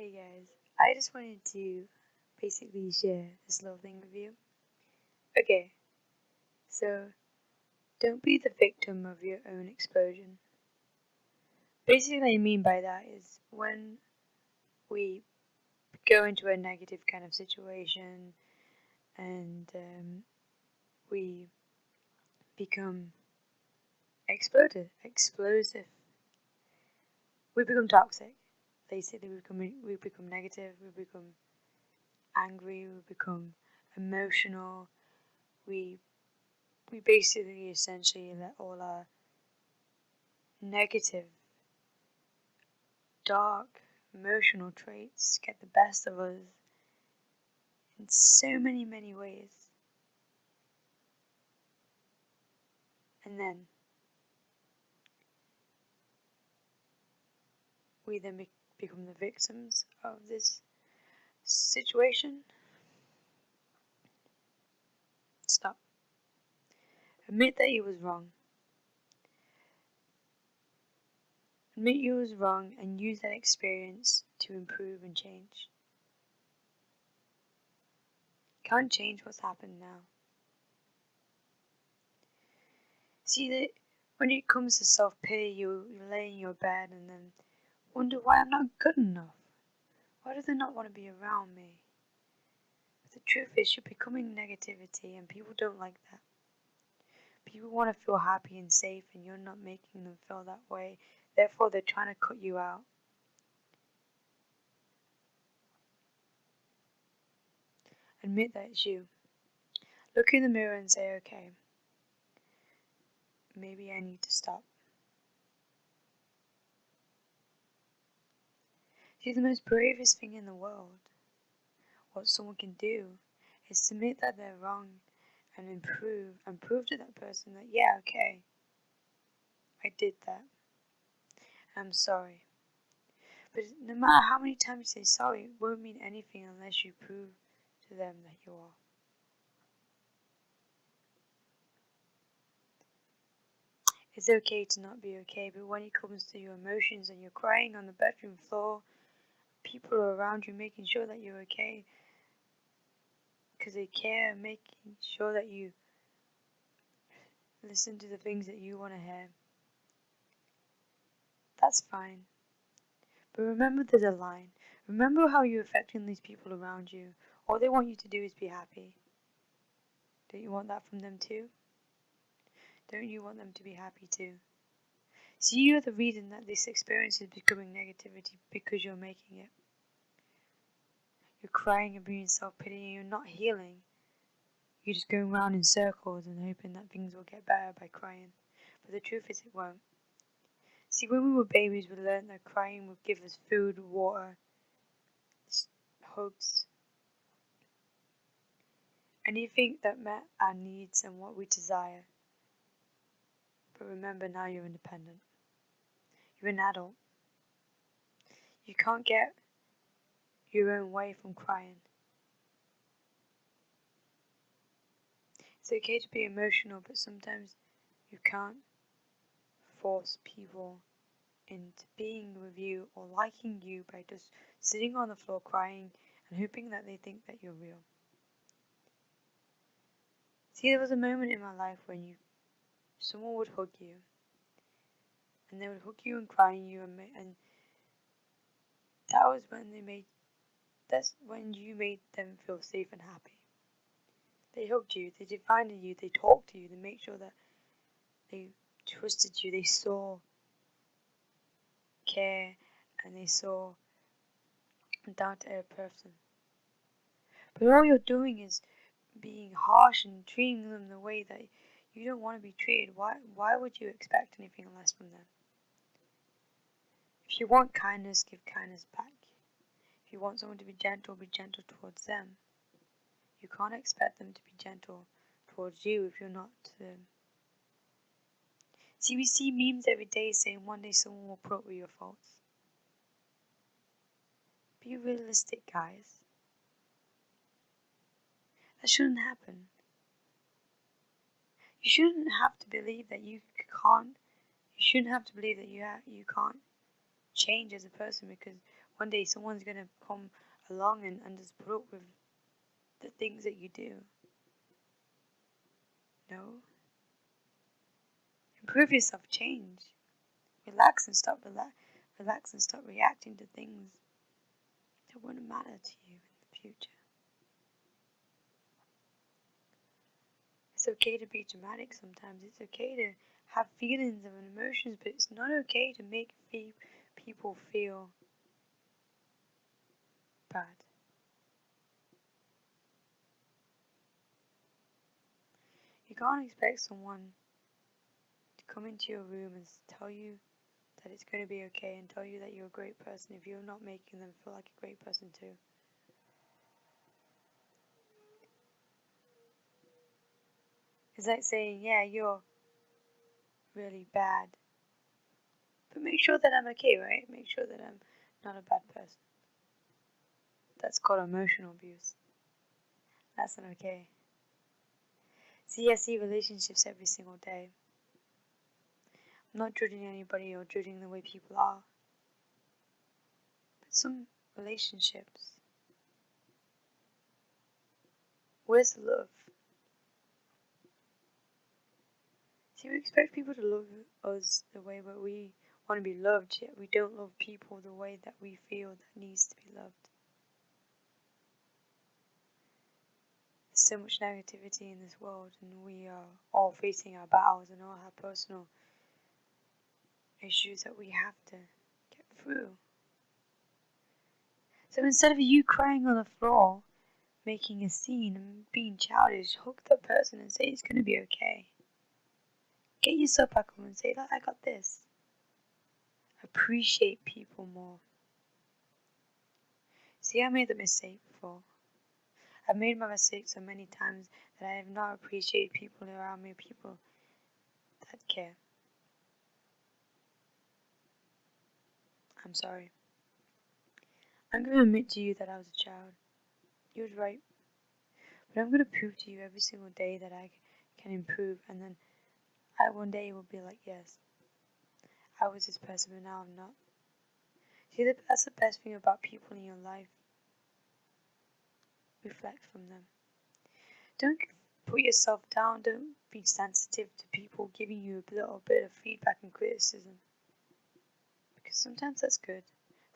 Hey guys, I just wanted to basically share this little thing with you. Okay, so don't be the victim of your own explosion. Basically, what I mean by that is when we go into a negative kind of situation and we become explosive, we become toxic. Basically, we become negative, we become angry, we become emotional, we we basically essentially let all our negative, dark, emotional traits get the best of us in so many, many ways. And then we then become the victims of this situation. Stop. Admit that you was wrong. Admit you was wrong and use that experience to improve and change. Can't change what's happened now. See that when it comes to self-pity, you lay in your bed and then wonder why I'm not good enough. Why do they not want to be around me? But the truth is, you're becoming negativity, and people don't like that. People want to feel happy and safe, and you're not making them feel that way. Therefore, they're trying to cut you out. Admit that it's you. Look in the mirror and say, okay, maybe I need to stop. See, the most bravest thing in the world, what someone can do, is to admit that they're wrong and improve and prove to that person that, yeah, okay, I did that. I'm sorry. But no matter how many times you say sorry, it won't mean anything unless you prove to them that you are. It's okay to not be okay, but when it comes to your emotions and you're crying on the bedroom floor, people are around you making sure that you're okay because they care, making sure that you listen to the things that you want to hear. That's fine. But remember there's a line. Remember how you're affecting these people around you. All they want you to do is be happy. Don't you want that from them too? Don't you want them to be happy too? See, you're the reason that this experience is becoming negativity because you're making it. You're crying and being self-pity and you're not healing. You're just going around in circles and hoping that things will get better by crying. But the truth is it won't. See, when we were babies, we learned that crying would give us food, water, hugs, anything that met our needs and what we desire. But remember, now you're independent. You're an adult. You can't get your own way from crying. It's okay to be emotional, but sometimes you can't force people into being with you or liking you by just sitting on the floor crying and hoping that they think that you're real. See, there was a moment in my life when someone would hug you, and they would hug you and cry you, and that was when that's when you made them feel safe and happy. They hugged you, they defended you, they talked to you, they made sure that they trusted you, they saw care, and they saw a down-to-earth person. But all you're doing is being harsh and treating them the way that you don't want to be treated. Why would you expect anything less from them? If you want kindness, give kindness back. If you want someone to be gentle towards them. You can't expect them to be gentle towards you if you're not to them. See, we see memes every day saying one day someone will put up with your faults. Be realistic, guys. That shouldn't happen. You shouldn't have to believe that you can't. You shouldn't have to believe that you can't change as a person because one day someone's gonna come along and just put up with the things that you do. No. Improve yourself, change. Relax and stop reacting to things that wouldn't matter to you in the future. It's okay to be dramatic sometimes. It's okay to have feelings and emotions, but it's not okay to make people feel bad. You can't expect someone to come into your room and tell you that it's going to be okay and tell you that you're a great person if you're not making them feel like a great person too. It's like saying, yeah, you're really bad, but make sure that I'm okay, right? Make sure that I'm not a bad person. That's called emotional abuse. That's not okay. See, I see relationships every single day. I'm not judging anybody or judging the way people are. But some relationships, where's the love? See, we expect people to love us the way that we want to be loved, yet we don't love people the way that we feel that needs to be loved. There's so much negativity in this world, and we are all facing our battles and all have personal issues that we have to get through. So instead of you crying on the floor, making a scene and being childish, hug the person and say it's going to be okay. Get yourself back up and say, I got this. Appreciate people more. See, I made the mistake before. I've made my mistakes so many times that I have not appreciated people around me, people that care. I'm sorry. I'm going to admit to you that I was a child. You was right. But I'm going to prove to you every single day that I can improve, and then one day will be like, yes, I was this person, but now I'm not. See, that's the best thing about people in your life. Reflect from them. Don't put yourself down. Don't be sensitive to people giving you a little bit of feedback and criticism. Because sometimes that's good.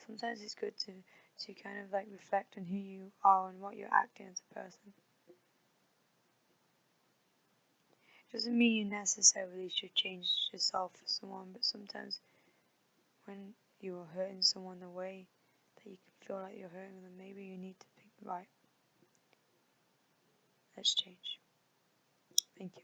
Sometimes it's good to kind of like reflect on who you are and what you're acting as a person. It doesn't mean you necessarily should change yourself for someone, but sometimes when you're hurting someone the way that you can feel like you're hurting them, maybe you need to think, right, let's change. Thank you.